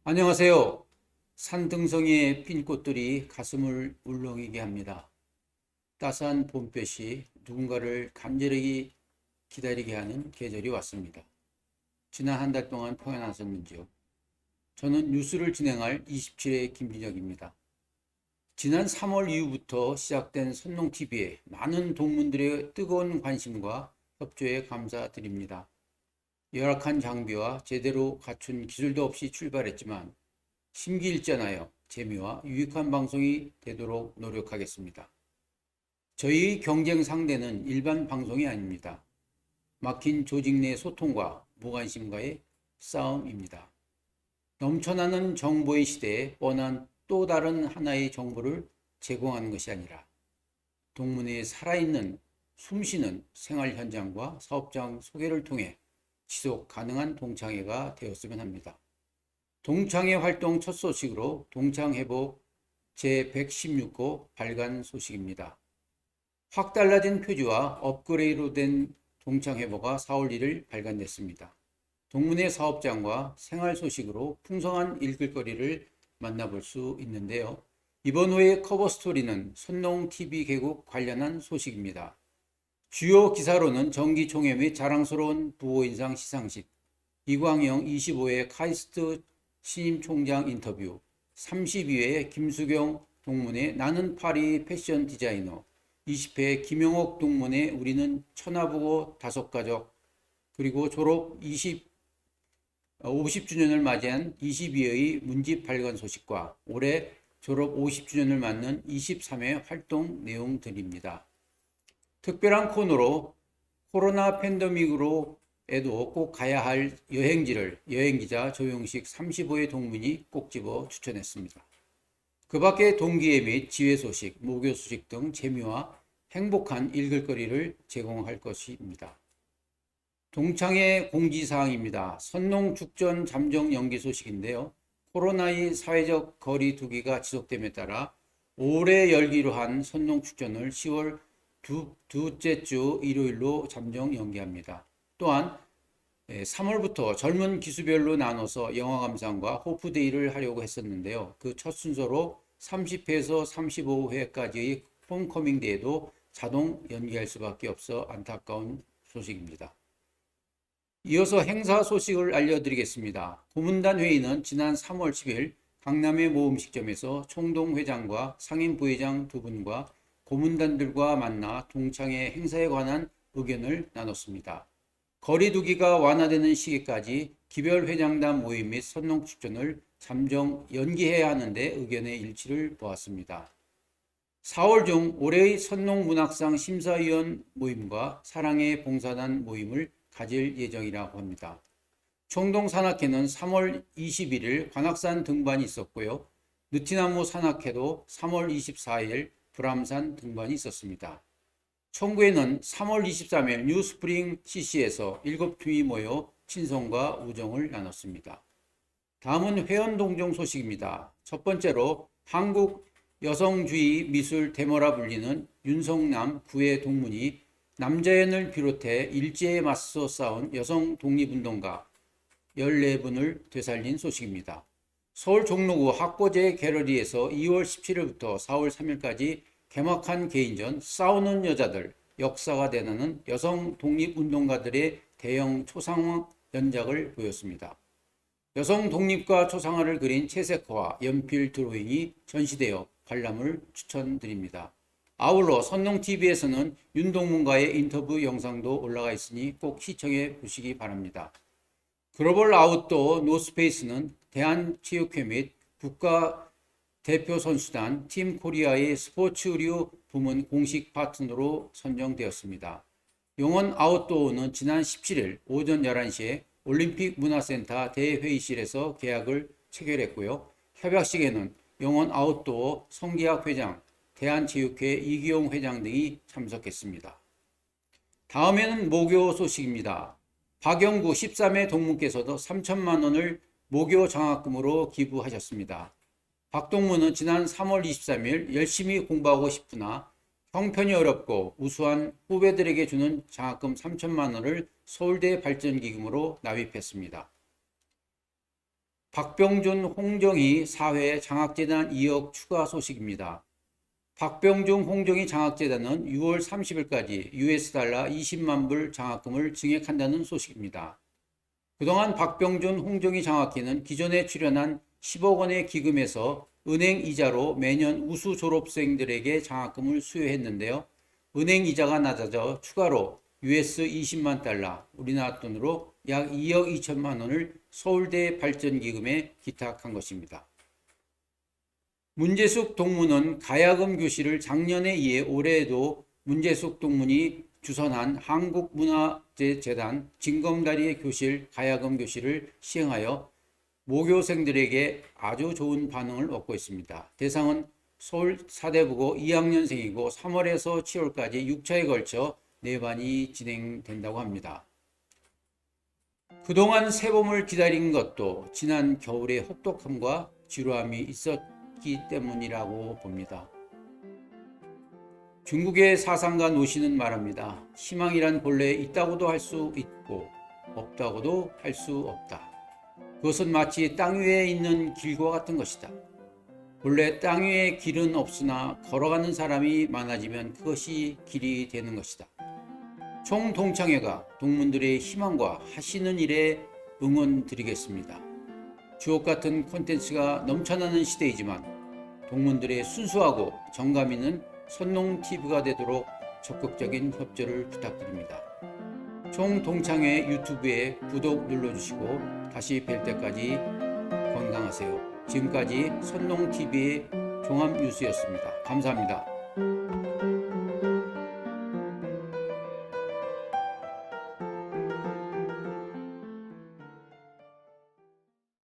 안녕하세요. 산등성이의 핀 꽃들이 가슴을 울렁이게 합니다. 따스한 봄볕이 누군가를 간절히 기다리게 하는 계절이 왔습니다. 지난 한 달 동안 평안하셨는지요? 저는 뉴스를 진행할 27회 김진혁입니다. 지난 3월 이후부터 시작된 선농TV에 많은 동문들의 뜨거운 관심과 협조에 감사드립니다. 열악한 장비와 제대로 갖춘 기술도 없이 출발했지만 심기일전하여 재미와 유익한 방송이 되도록 노력하겠습니다. 저희 경쟁 상대는 일반 방송이 아닙니다. 막힌 조직 내 소통과 무관심과의 싸움입니다. 넘쳐나는 정보의 시대에 뻔한 또 다른 하나의 정보를 제공하는 것이 아니라 동문회의 살아있는 숨쉬는 생활 현장과 사업장 소개를 통해 지속 가능한 동창회가 되었으면 합니다. 동창회 활동 첫 소식으로 동창회복 제116호 발간 소식입니다. 확 달라진 표지와 업그레이드된 동창회보가 4월 1일 발간됐습니다. 동문회 사업장과 생활 소식으로 풍성한 읽을거리를 만나볼 수 있는데요. 이번 호의 커버 스토리는 선농TV 개국 관련한 소식입니다. 주요 기사로는 정기총회 및 자랑스러운 부호인상 시상식, 이광영 25회 카이스트 신임 총장 인터뷰, 32회 김수경 동문회 나는 파리 패션 디자이너, 20회 김용옥 동문회 우리는 천하보고 다섯가족, 그리고 졸업 50주년을 맞이한 22회의 문집 발간 소식과 올해 졸업 50주년을 맞는 23회 활동 내용들입니다. 특별한 코너로 코로나 팬데믹으로 에도 꼭 가야 할 여행지를 여행기자 조용식 35회 동문이 꼭 집어 추천했습니다. 그 밖에 동기회 및 지회 소식, 모교 소식 등 재미와 행복한 읽을거리를 제공할 것입니다. 동창회 공지사항입니다. 선농 죽전 잠정 연기 소식인데요. 코로나의 사회적 거리 두기가 지속됨에 따라 올해 열기로 한 선농 축전을 10월 두째 주 일요일로 잠정 연기합니다. 또한 3월부터 젊은 기수별로 나눠서 영화 감상과 호프데이를 하려고 했었는데요. 그 첫 순서로 30회에서 35회까지의 홈커밍 데이도 자동 연기할 수밖에 없어 안타까운 소식입니다. 이어서 행사 소식을 알려드리겠습니다. 고문단 회의는 지난 3월 10일 강남의 모음식점에서 총동회장과 상임부회장 두 분과 고문단들과 만나 동창회 행사에 관한 의견을 나눴습니다. 거리두기가 완화되는 시기까지 기별회장단 모임 및 선농축전을 잠정 연기해야 하는데 의견의 일치를 보았습니다. 4월 중 올해의 선농문학상 심사위원 모임과 사랑의 봉사단 모임을 가질 예정이라고 합니다. 총동산악회는 3월 21일 관악산 등반이 있었고요. 느티나무 산악회도 3월 24일 불암산 등반이 있었습니다. 청구회는 3월 23일 뉴스프링 CC에서 7팀이 모여 친성과 우정을 나눴습니다. 다음은 회원동정 소식입니다. 첫 번째로 한국 여성주의 미술 데모라 불리는 윤성남 9회 동문이 남자연을 비롯해 일제에 맞서 싸운 여성 독립운동가 14분을 되살린 소식입니다. 서울 종로구 학보제 갤러리에서 2월 17일부터 4월 3일까지 개막한 개인전 싸우는 여자들 역사가 되는 여성 독립운동가들의 대형 초상화 연작을 보였습니다. 여성 독립과 초상화를 그린 채색화, 연필 드로잉이 전시되어 관람을 추천드립니다. 아울러 선농TV에서는 윤동문과의 인터뷰 영상도 올라가 있으니 꼭 시청해 보시기 바랍니다. 글로벌 아웃도어 노스페이스는 대한체육회 및 국가대표선수단 팀 코리아의 스포츠 의류 부문 공식 파트너로 선정되었습니다. 용원 아웃도어는 지난 17일 오전 11시에 올림픽 문화센터 대회의실에서 계약을 체결했고요. 협약식에는 용원 아웃도어 성기학 회장, 대한체육회 이기용 회장 등이 참석했습니다. 다음에는 모교 소식입니다. 박영구 13회 동문께서도 3천만 원을 모교 장학금으로 기부하셨습니다. 박동문은 지난 3월 23일 열심히 공부하고 싶으나 형편이 어렵고 우수한 후배들에게 주는 장학금 3천만 원을 서울대 발전기금으로 납입했습니다. 박병준, 홍정희 사회 장학재단 2억 추가 소식입니다. 박병준, 홍정희 장학재단은 6월 30일까지 $20 20만 불 장학금을 증액한다는 소식입니다. 그동안 박병준, 홍정희 장학회는 기존에 출연한 10억 원의 기금에서 은행 이자로 매년 우수 졸업생들에게 장학금을 수여했는데요. 은행 이자가 낮아져 추가로 $20만 달러, 우리나라 돈으로 약 2억 2천만 원을 서울대 발전기금에 기탁한 것입니다. 문제숙 동문은 가야금 교실을 작년에 이어 올해에도 문제숙 동문이 주선한 한국문화재재단 징검다리의 교실 가야금 교실을 시행하여 모교생들에게 아주 좋은 반응을 얻고 있습니다. 대상은 서울 사대부고 2학년생이고 3월에서 7월까지 6차에 걸쳐 4반이 진행된다고 합니다. 그동안 새봄을 기다린 것도 지난 겨울의 혹독함과 지루함이 있었기 때문이라고 봅니다. 중국의 사상가 노시는 말합니다. 희망이란 본래 있다고도 할 수 있고 없다고도 할 수 없다. 그것은 마치 땅 위에 있는 길과 같은 것이다. 본래 땅 위에 길은 없으나 걸어가는 사람이 많아지면 그것이 길이 되는 것이다. 총동창회가 동문들의 희망과 하시는 일에 응원 드리겠습니다. 주옥같은 콘텐츠가 넘쳐나는 시대이지만 동문들의 순수하고 정감 있는 선농TV가 되도록 적극적인 협조를 부탁드립니다. 총동창회 유튜브에 구독 눌러주시고 다시 뵐 때까지 건강하세요. 지금까지 선농TV의 종합뉴스였습니다. 감사합니다.